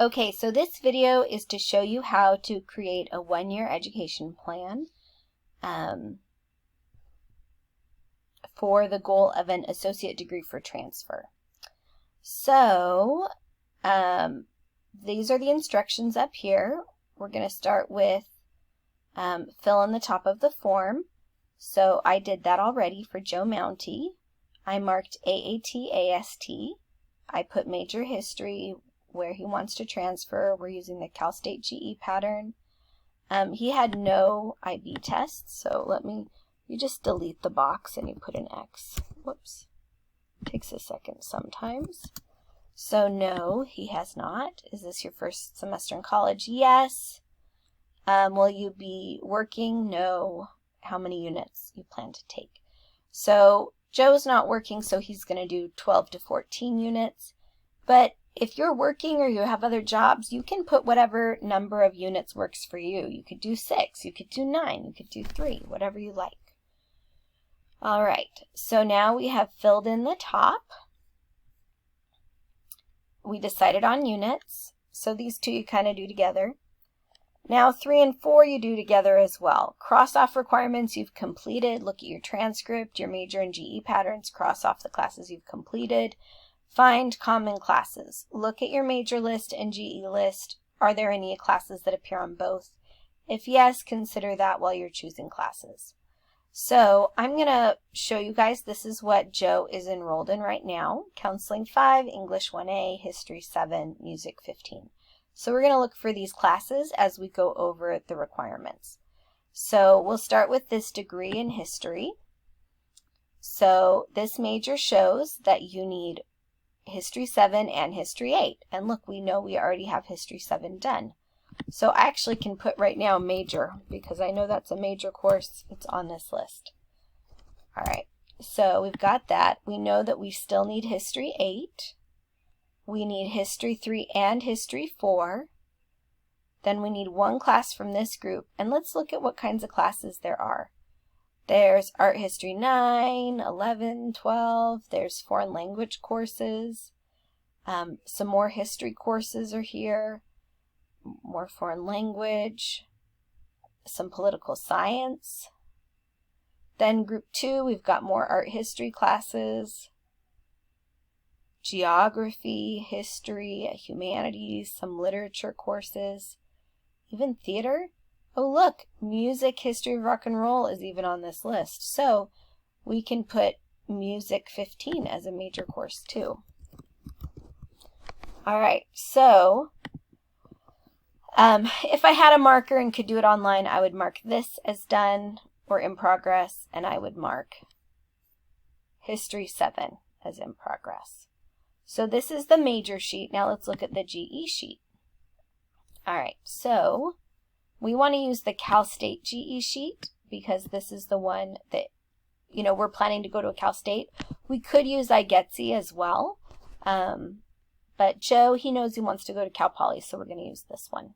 Okay, so this video is to show you how to create a one-year education plan for the goal of an associate degree for transfer. So these are the instructions up here. We're going to start with fill in the top of the form. So I did that already for Joe Mounty. I marked AAT, AST. I put major history, where he wants to transfer. We're using the Cal State GE pattern. He had no IB tests, so you just delete the box and you put an X. Whoops. Takes a second sometimes. So no, he has not. Is this your first semester in college? Yes. Will you be working? No. How many units you plan to take? So Joe's not working, so he's going to do 12 to 14 units. But if you're working or you have other jobs, you can put whatever number of units works for you. You could do 6, you could do 9, you could do 3, whatever you like. All right, so now we have filled in the top. We decided on units, so these two you kind of do together. Now 3 and 4 you do together as well. Cross off requirements you've completed. Look at your transcript, your major and GE patterns. Cross off the classes you've completed. Find common classes. Look at your major list and GE list. Are there any classes that appear on both? If yes, consider that while you're choosing classes. So I'm going to show you guys, this is what Joe is enrolled in right now. Counseling 5, English 1A, History 7, Music 15. So we're going to look for these classes as we go over the requirements. So we'll start with this degree in history. So this major shows that you need History 7 and History 8. And look, we know we already have History 7 done. So I actually can put right now major because I know that's a major course. It's on this list. All right, so we've got that. We know that we still need History 8. We need History 3 and History 4. Then we need one class from this group. And let's look at what kinds of classes there are. There's Art History 9, 11, 12. There's foreign language courses. Some more history courses are here. More foreign language. Some political science. Then group 2, we've got more art history classes. Geography, history, humanities, some literature courses, even theater. Oh look, music, history of rock and roll is even on this list. So we can put Music 15 as a major course too. All right, so if I had a marker and could do it online, I would mark this as done or in progress, and I would mark History 7 as in progress. So this is the major sheet. Now let's look at the GE sheet. All right, so we want to use the Cal State GE sheet because this is the one that, we're planning to go to a Cal State. We could use iGETSI as well, but Joe, he knows he wants to go to Cal Poly, so we're going to use this one.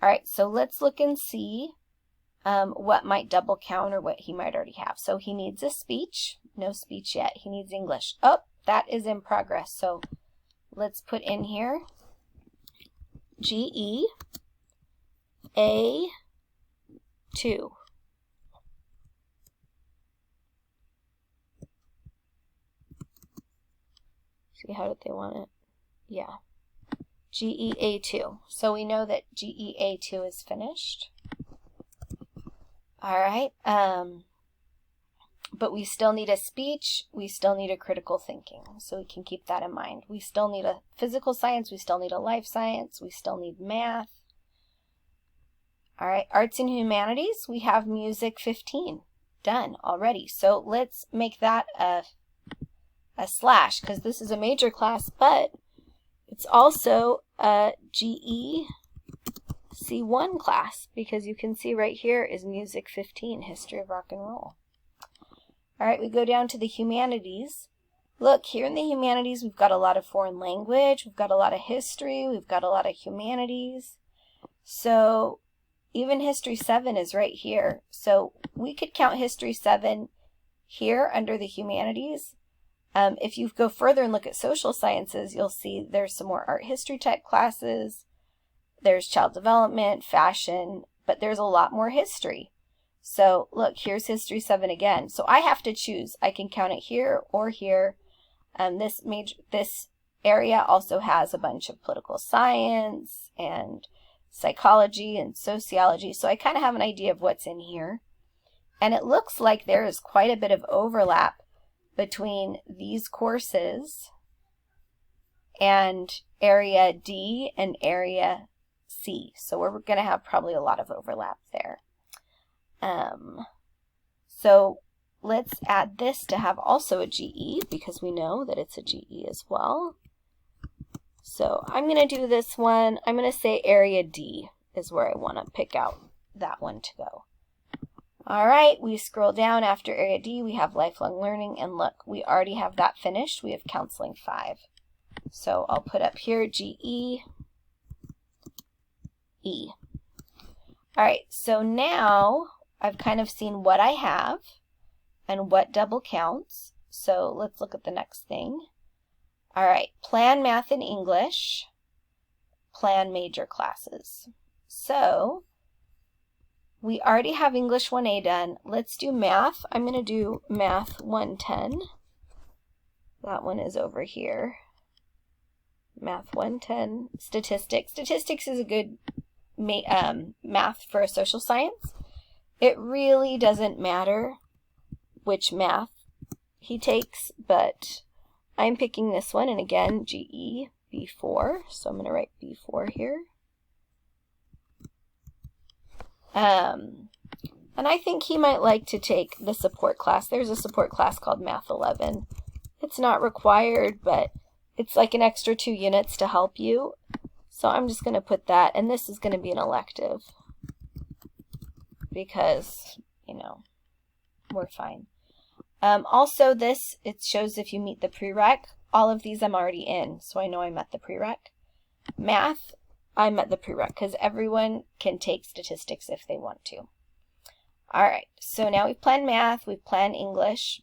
All right, so let's look and see what might double count or what he might already have. So he needs a speech. No speech yet. He needs English. Oh, that is in progress. So let's put in here GE A2. See, how did they want it? Yeah. GE A2. So we know that GE A2 is finished. All right. But we still need a speech, we still need a critical thinking, so we can keep that in mind. We still need a physical science, we still need a life science, we still need math. All right, arts and humanities, we have Music 15 done already. So let's make that a slash, because this is a major class, but it's also a GE C1 class, because you can see right here is Music 15, History of Rock and Roll. All right, we go down to the humanities. Look, here in the humanities, we've got a lot of foreign language, we've got a lot of history, we've got a lot of humanities. So even History 7 is right here. So we could count History 7 here under the humanities, If you go further and look at social sciences, you'll see there's some more art history type classes. There's child development, fashion, but there's a lot more history. So look, here's History 7 again. So I have to choose. I can count it here or here. This area also has a bunch of political science and psychology and sociology. So I kind of have an idea of what's in here. And it looks like there is quite a bit of overlap between these courses and Area D and Area C. So we're going to have probably a lot of overlap there. So let's add this to have also a GE, because we know that it's a GE as well. So I'm going to do this one. I'm going to say Area D is where I want to pick out that one to go. All right, we scroll down after Area D, we have lifelong learning, and look, we already have that finished. We have counseling 5. So I'll put up here GE, E. All right, so now I've kind of seen what I have and what double counts. So let's look at the next thing. All right, plan math and English, plan major classes. So we already have English 1A done. Let's do math. I'm going to do math 110. That one is over here. Math 110. Statistics. Statistics is a good math for a social science. It really doesn't matter which math he takes, but I'm picking this one, and again, GE B4, so I'm going to write B4 here. And I think he might like to take the support class. There's a support class called Math 11. It's not required, but it's like an extra 2 units to help you. So I'm just going to put that, and this is going to be an elective because, you know, we're fine. Also this, it shows if you meet the prereq. All of these I'm already in, so I know I met the prereq. Math, I met the prereq because everyone can take statistics if they want to. All right, so now we've planned math, we've planned English.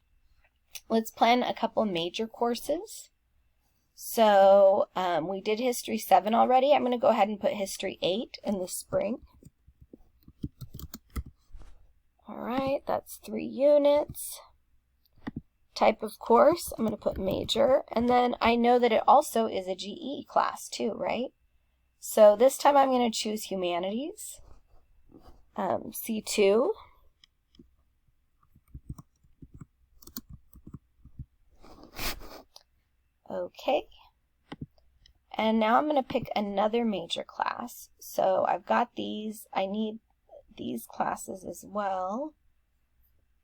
Let's plan a couple major courses. So we did History 7 already. I'm going to go ahead and put History 8 in the spring. All right, that's 3 units. Type of course, I'm going to put major. And then I know that it also is a GE class too, right? So this time I'm going to choose humanities, C2. Okay. And now I'm going to pick another major class. So I've got these. I need these classes as well.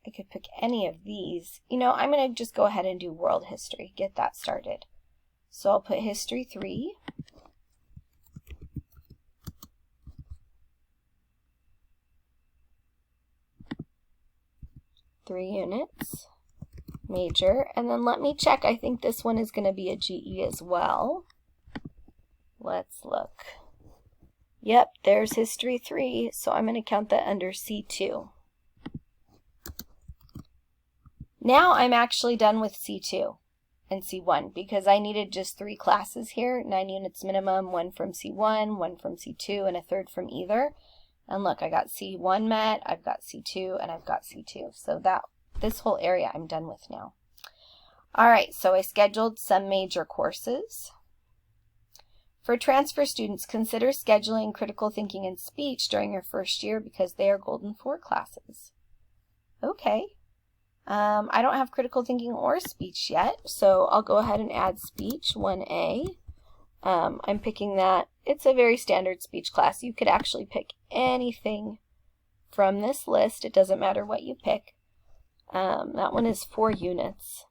I could pick any of these. You know, I'm going to just go ahead and do world history, get that started. So I'll put history 3. Three units, major, and then let me check. I think this one is going to be a GE as well. Let's look. Yep, there's history 3, so I'm going to count that under C2. Now I'm actually done with C2 and C1 because I needed just 3 classes here, 9 units minimum, 1 from C1, 1 from C2, and a third from either. And look, I got C1 met, I've got C2, and I've got C2. So this whole area I'm done with now. All right, so I scheduled some major courses. For transfer students, consider scheduling critical thinking and speech during your first year because they are Golden 4 classes. Okay. I don't have critical thinking or speech yet, so I'll go ahead and add speech 1A. I'm picking that. It's a very standard speech class. You could actually pick anything from this list. It doesn't matter what you pick. That one is 4 units,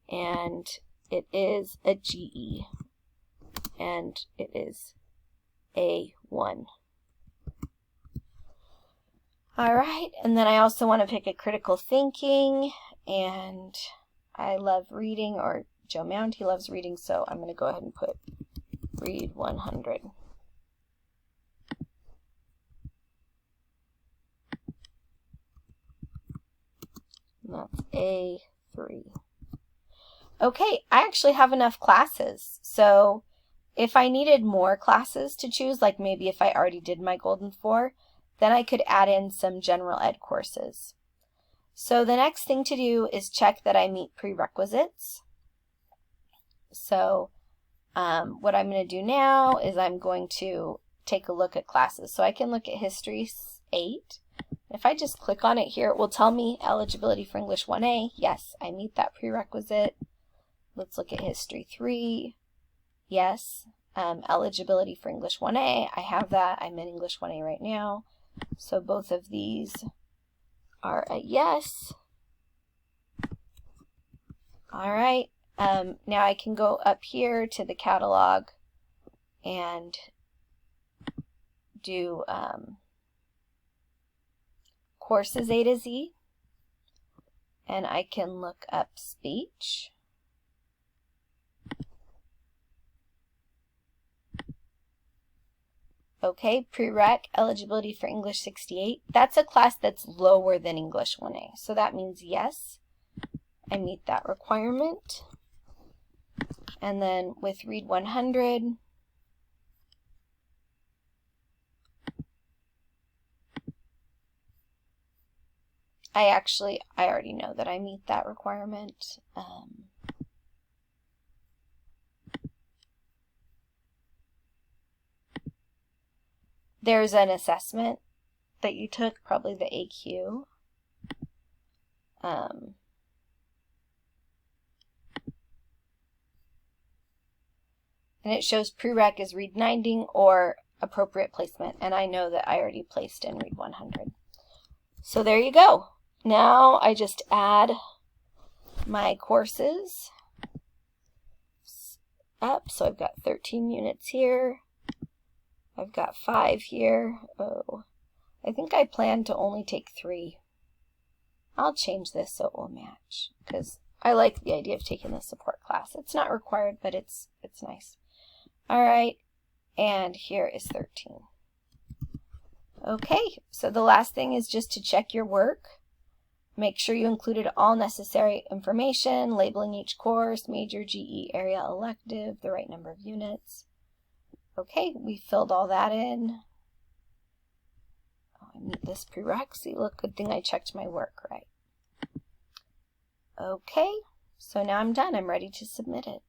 and it is a GE, and it is A1. All right, and then I also want to pick a critical thinking, and I love reading, or Joe Mound, he loves reading, so I'm going to go ahead and put read 100. And that's A3. Okay, I actually have enough classes. So if I needed more classes to choose, like maybe if I already did my Golden 4, then I could add in some general ed courses. So the next thing to do is check that I meet prerequisites. So what I'm going to do now is I'm going to take a look at classes. So I can look at History 8. If I just click on it here, it will tell me eligibility for English 1A. Yes, I meet that prerequisite. Let's look at History 3. Yes, eligibility for English 1A. I have that. I'm in English 1A right now. So both of these are a yes. All right. Now I can go up here to the catalog and do courses A to Z, and I can look up speech. Okay, prereq, eligibility for English 68. That's a class that's lower than English 1A. So that means yes, I meet that requirement. And then with Read 100, I already know that I meet that requirement. There's an assessment that you took, probably the AQ. And it shows prereq is Read 90 or appropriate placement, and I know that I already placed in Read 100. So there you go. Now I just add my courses up. So I've got 13 units here. I've got 5 here. Oh, I think I plan to only take 3. I'll change this so it will match because I like the idea of taking the support class. It's not required, but it's nice. All right, and here is 13. Okay, so the last thing is just to check your work. Make sure you included all necessary information, labeling each course, major, GE, area, elective, the right number of units. Okay, we filled all that in. Oh, I meet this prereq. See, look, good thing I checked my work right. Okay, so now I'm done. I'm ready to submit it.